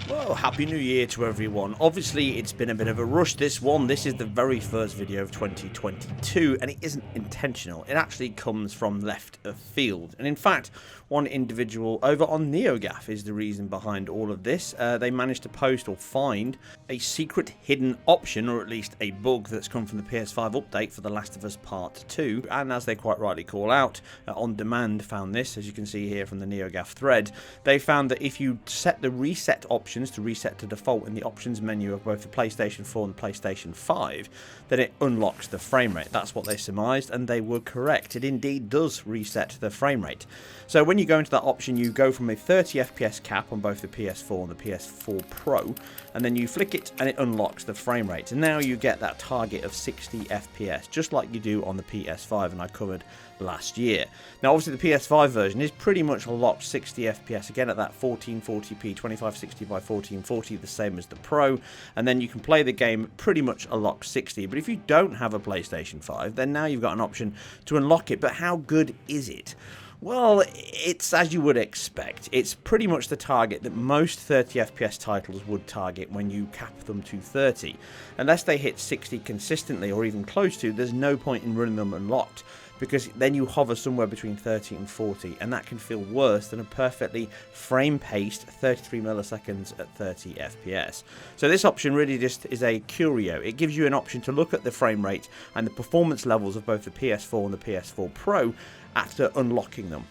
Well, Happy New Year to everyone. Obviously, it's been a bit of a rush, this one. This is the very first video of 2022, and it isn't intentional. It actually comes from left of field. And in fact, one individual over on NeoGaf is the reason behind all of this. They managed to post or find a secret hidden option, or at least a bug that's come from the PS5 update for The Last of Us Part 2. And as they quite rightly call out, On Demand found this, as you can see here from the NeoGaf thread. They found that if you set the reset options to reset to default in the options menu of both the PlayStation 4 and the PlayStation 5, then it unlocks the frame rate. That's what they surmised, and they were correct. It indeed does reset the frame rate. So when you go into that option, you go from a 30 FPS cap on both the PS4 and the PS4 Pro, and then you flick it and it unlocks the frame rate. And now you get that target of 60 FPS, just like you do on the PS5, and I covered last year. Now obviously the PS5 version is pretty much locked 60 FPS, again at that 1440p 2560 by 1440, the same as the Pro, and then you can play the game pretty much a locked 60. But if you don't have a PlayStation 5, then now you've got an option to unlock it. But how good is it? Well, it's as you would expect. It's pretty much the target that most 30 FPS titles would target when you cap them to 30. Unless they hit 60 consistently or even close to, there's no point in running them unlocked, because then you hover somewhere between 30 and 40, and that can feel worse than a perfectly frame-paced 33 milliseconds at 30 FPS. So this option really just is a curio. It gives you an option to look at the frame rate and the performance levels of both the PS4 and the PS4 Pro after unlocking them.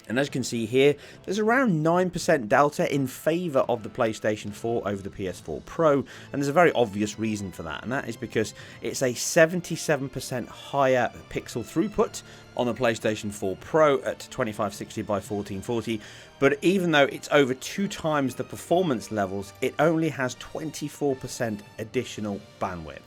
And as you can see here, there's around 9% delta in favour of the PlayStation 4 over the PS4 Pro, and there's a very obvious reason for that, and that is because it's a 77% higher pixel throughput on the PlayStation 4 Pro at 2560 by 1440, but even though it's over 2 times the performance levels, it only has 24% additional bandwidth.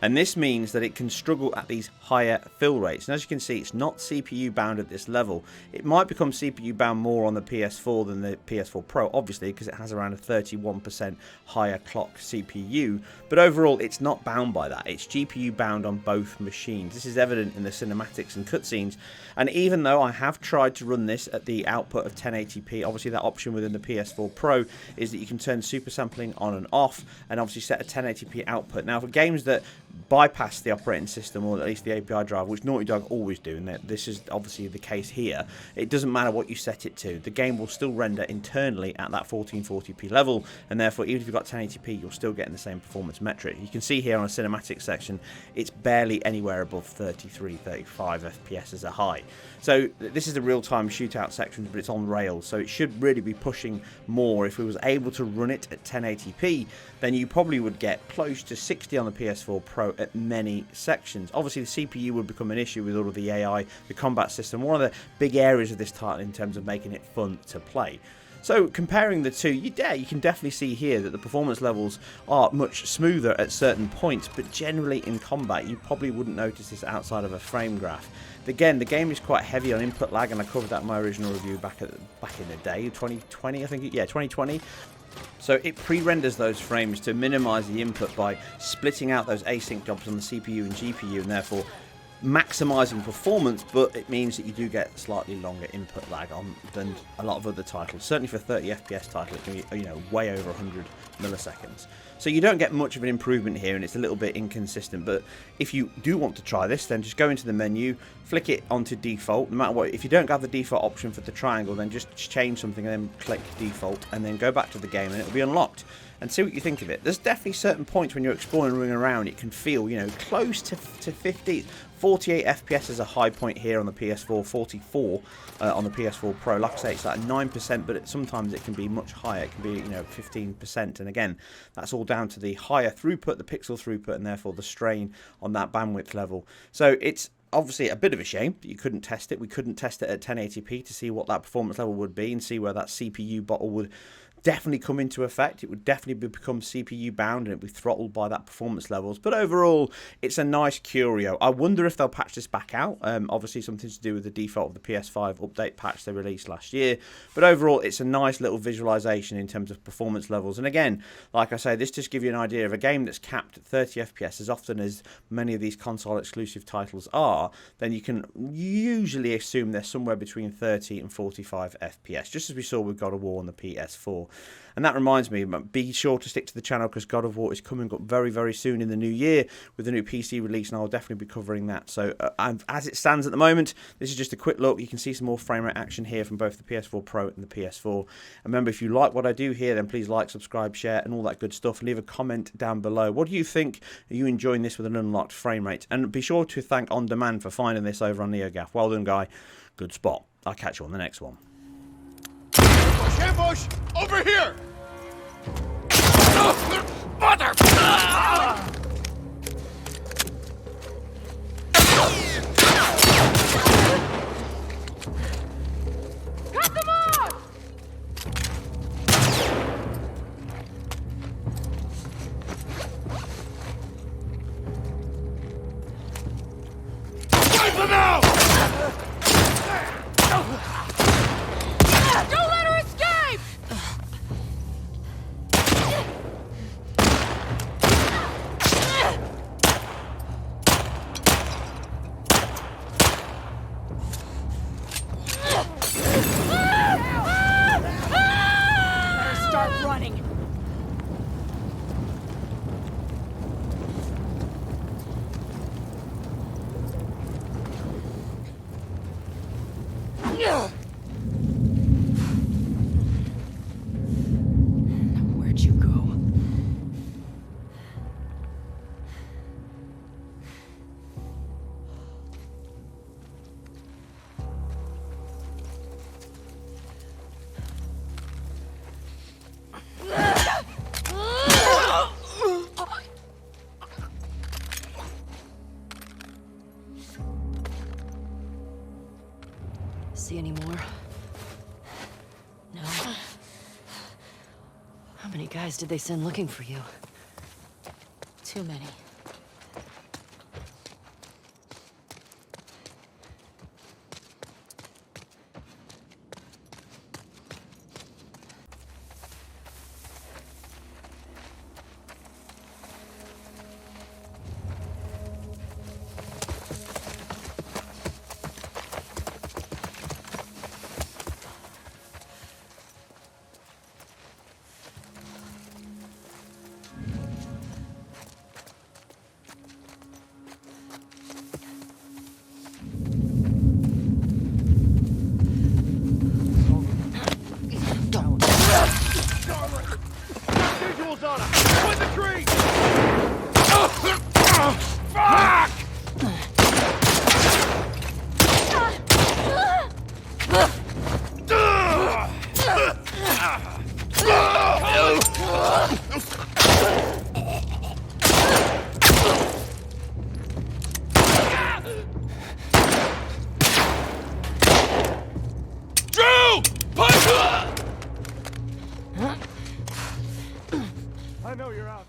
And this means that it can struggle at these higher fill rates. And as you can see, it's not CPU bound at this level. It might become CPU bound more on the PS4 than the PS4 Pro, obviously, because it has around a 31% higher clock CPU. But overall, it's not bound by that. It's GPU bound on both machines. This is evident in the cinematics and cutscenes. And even though I have tried to run this at the output of 1080p, obviously that option within the PS4 Pro is that you can turn super sampling on and off, and obviously set a 1080p output. Now, for games that bypass the operating system, or at least the API driver, which Naughty Dog always do, and this is obviously the case here, it doesn't matter what you set it to, the game will still render internally at that 1440p level, and therefore even if you've got 1080p, you're still getting the same performance metric. You can see here on a cinematic section, it's barely anywhere above 33, 35 FPS as a high. So this is the real-time shootout section, but it's on rails, so it should really be pushing more. If we was able to run it at 1080p, then you probably would get close to 60 on the PS4 Pro at many sections. Obviously the CPU would become an issue with all of the AI, the combat system, one of the big areas of this title in terms of making it fun to play. So comparing the two, you can definitely see here that the performance levels are much smoother at certain points, but generally in combat you probably wouldn't notice this outside of a frame graph. Again, the game is quite heavy on input lag, and I covered that in my original review back in the day, 2020 I think, 2020. So it pre-renders those frames to minimize the input by splitting out those async jobs on the CPU and GPU, and therefore maximizing performance, but it means that you do get slightly longer input lag than a lot of other titles. Certainly for 30 FPS title, it can be way over 100 milliseconds. So you don't get much of an improvement here, and it's a little bit inconsistent. But if you do want to try this, then just go into the menu, flick it onto default. No matter what, if you don't have the default option for the triangle, then just change something and then click default, and then go back to the game, and it'll be unlocked. And see what you think of it. There's definitely certain points when you're exploring and running around, it can feel, close to 50, 48 FPS is a high point here on the PS4, 44 on the PS4 Pro. Like I say, it's like 9%, but sometimes it can be much higher. It can be, 15%. And again, that's all down to the higher throughput, the pixel throughput, and therefore the strain on that bandwidth level. So it's obviously a bit of a shame that you couldn't test it. We couldn't test it at 1080p to see what that performance level would be and see where that CPU bottle would definitely come into effect. It would definitely become CPU bound and it would be throttled by that performance levels. But overall, it's a nice curio. I wonder if they'll patch this back out. Obviously, something to do with the default of the PS5 update patch they released last year. But overall, it's a nice little visualization in terms of performance levels. And again, like I say, this just gives you an idea of a game that's capped at 30 FPS, as often as many of these console exclusive titles are, then you can usually assume they're somewhere between 30 and 45 FPS, just as we saw with God of War on the PS4. And that reminds me, be sure to stick to the channel because God of War is coming up very, very soon in the new year with the new PC release, and I'll definitely be covering that. So as it stands at the moment, this is just a quick look. You can see some more frame rate action here from both the PS4 Pro and the PS4. And remember, if you like what I do here, then please like, subscribe, share, and all that good stuff. Leave a comment down below. What do you think? Are you enjoying this with an unlocked frame rate? And be sure to thank On Demand for finding this over on NeoGaf. Well done, guy. Good spot. I'll catch you on the next one. Ambush! Over here! Mother! Cut them off! Wipe them out! Don't let her escape! Better start running. Where'd you go? See any more? No. How many guys did they send looking for you? Too many. Visuals on him! With the tree! Fuck! Drew! Punch! I know you're out there.